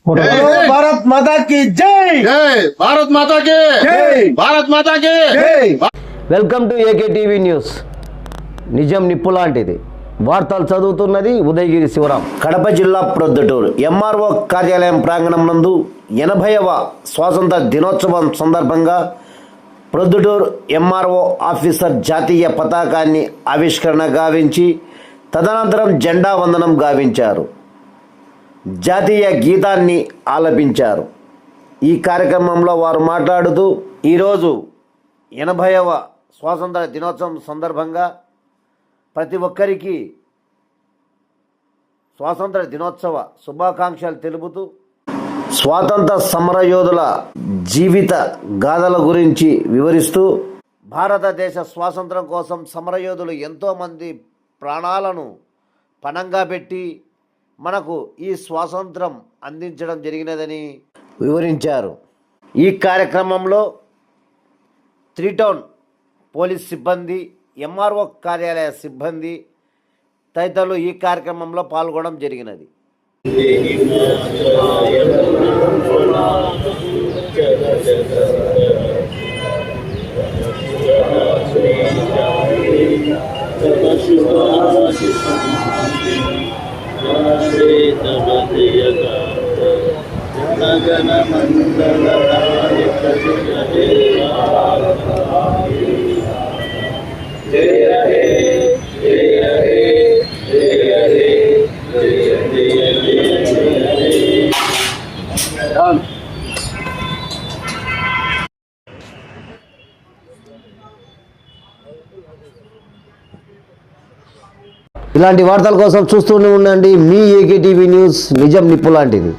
భారత్ మాతా की जय భారత్ మాతా की భారత్ మాతా की welcome to AK TV news. నిజం నిప్పు లాంటిది. వార్తలు చదువుతున్నది ఉదయగిరి శివరాం. కడప జిల్లా ప్రొద్దుటూరు ఎంఆర్ఓ కార్యాలయం ప్రాంగణం నందు 80వ స్వాతంత్ర దినోత్సవం సందర్భంగా ప్రొద్దుటూరు ఎంఆర్ఓ ఆఫీసర్ జాతీయ పతాకాన్ని ఆవిష్కరణ గావించి తదనంతరం జెండా వందనం గావించారు. జాతీయ గీతాన్ని ఆలపించారు. ఈ కార్యక్రమంలో వారు మాట్లాడుతూ ఈరోజు 80వ స్వాతంత్ర దినోత్సవం సందర్భంగా ప్రతి ఒక్కరికి స్వాతంత్ర దినోత్సవ శుభాకాంక్షలు తెలుపుతూ స్వాతంత్ర సమరయోధుల జీవిత గాథల గురించి వివరిస్తూ భారతదేశ స్వాతంత్రం కోసం సమరయోధులు ఎంతోమంది ప్రాణాలను పణంగా పెట్టి మనకు ఈ స్వాతంత్రం అందించడం జరిగినదని వివరించారు. ఈ కార్యక్రమంలో 3 టౌన్ పోలీస్ సిబ్బంది, ఎంఆర్ఓ కార్యాలయ సిబ్బంది తదితరులు ఈ కార్యక్రమంలో పాల్గొనడం జరిగినది. ఇలాంటి వార్తల కోసం చూస్తూనే ఉండండి మీ ఏకే టీవీ న్యూస్. నిజం నిప్పు లాంటిది.